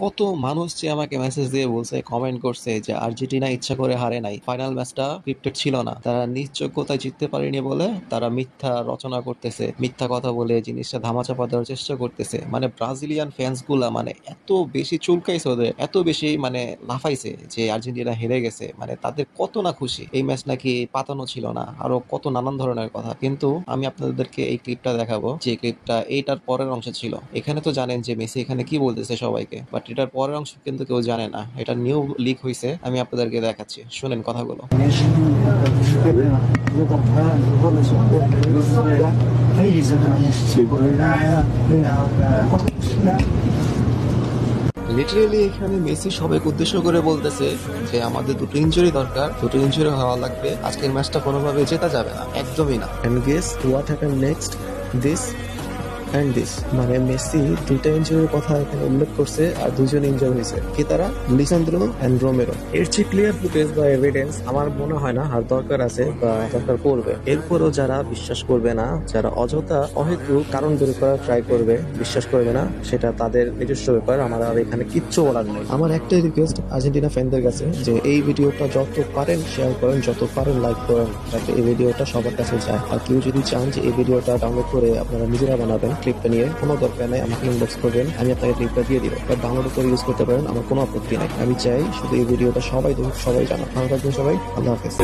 কত মানুষ যে আমাকে মেসেজ দিয়ে বলছে, কমেন্ট করছে যে আর্জেন্টিনা ইচ্ছা করে হারে নাই, ফাইনাল ম্যাচটা স্ক্রিপ্টেড ছিল না, তারা নিজ যোগ্যতায় জিততে পারেনি বলে তারা মিথ্যা রচনা করতেছে, মিথ্যা কথা বলে জিনিসটা ধামাচাপা দেওয়ার চেষ্টা করতেছে। মানে ব্রাজিলিয়ান ফ্যান্স গুলা মানে এত বেশি চুলকাইছে, ওদের এত বেশি মানে লাফাইছে যে আর্জেন্টিনা হেরে গেছে, মানে তাদের কত না খুশি, এই ম্যাচ নাকি পাতানো ছিল না, আরো কত নানান ধরনের কথা। কিন্তু আমি আপনাদেরকে এই ক্লিপটা দেখাবো, যে ক্লিপটা এইটার পরের অংশ ছিল। এখানে তো জানেন যে মেসি এখানে কি বলতেছে সবাইকে, বাট এটার পরের অংশ কিন্তু কেউ জানে না, এটা নিউ লিক হয়েছে। আমি আপনাদেরকে দেখাচ্ছি, শুনেন কথাগুলো। লিটারেলি এখানে মেসি সবাইকে উদ্দেশ্য করে বলতেছে যে আমাদের দুটো ইনজুরি দরকার, দুটো ইনজুরি হওয়া লাগবে, আজকের ম্যাচটা কোনোভাবে জেতা যাবে না, একদমই না। And guess what happened next? This and this. মানে মেসি দুইটা ইনজুরির কথা এখানে উল্লেখ করছে, আর দুজন ইনজুর হয়েছে, কি তারা? Lisandro and Romero. এর চেয়ে ক্লিয়ার ফুটেজ বা এভিডেন্স আমার মনে হয় না আর দরকার আছে বা দরকার পড়বে। এরপরও যারা বিশ্বাস করবে না, যারা অযথা অহেতু কারণ বের করার ট্রাই করবে, বিশ্বাস করবে না, সেটা তাদের নিজস্ব ব্যাপার, আমার আর এখানে কিচ্ছু বলার নেই। আমার একটাই রিকোয়েস্ট আর্জেন্টিনা ফ্যানদের কাছে, যে এই ভিডিওটা যত পারেন শেয়ার করেন, যত পারেন লাইক করেন, যাতে এই ভিডিওটা সবার কাছে যায়। আর কেউ যদি চান যে এই ভিডিওটা ডাউনলোড করে আপনারা নিজেরা বানাবেন ক্লিপটা নিয়ে, কোনো দরকার নাই, আমাকে ইনবক্স করবেন, আমি আপনাকে ক্লিপটা দিয়ে দিব। বাট ডাউনলোড করে ইউজ করতে পারেন, আমার কোনো আপত্তি নাই। আমি চাই শুধু এই ভিডিওটা সবাই দেখুক, সবাই জানা। ভালো থাকবেন সবাই, আল্লাহ হাফেজ।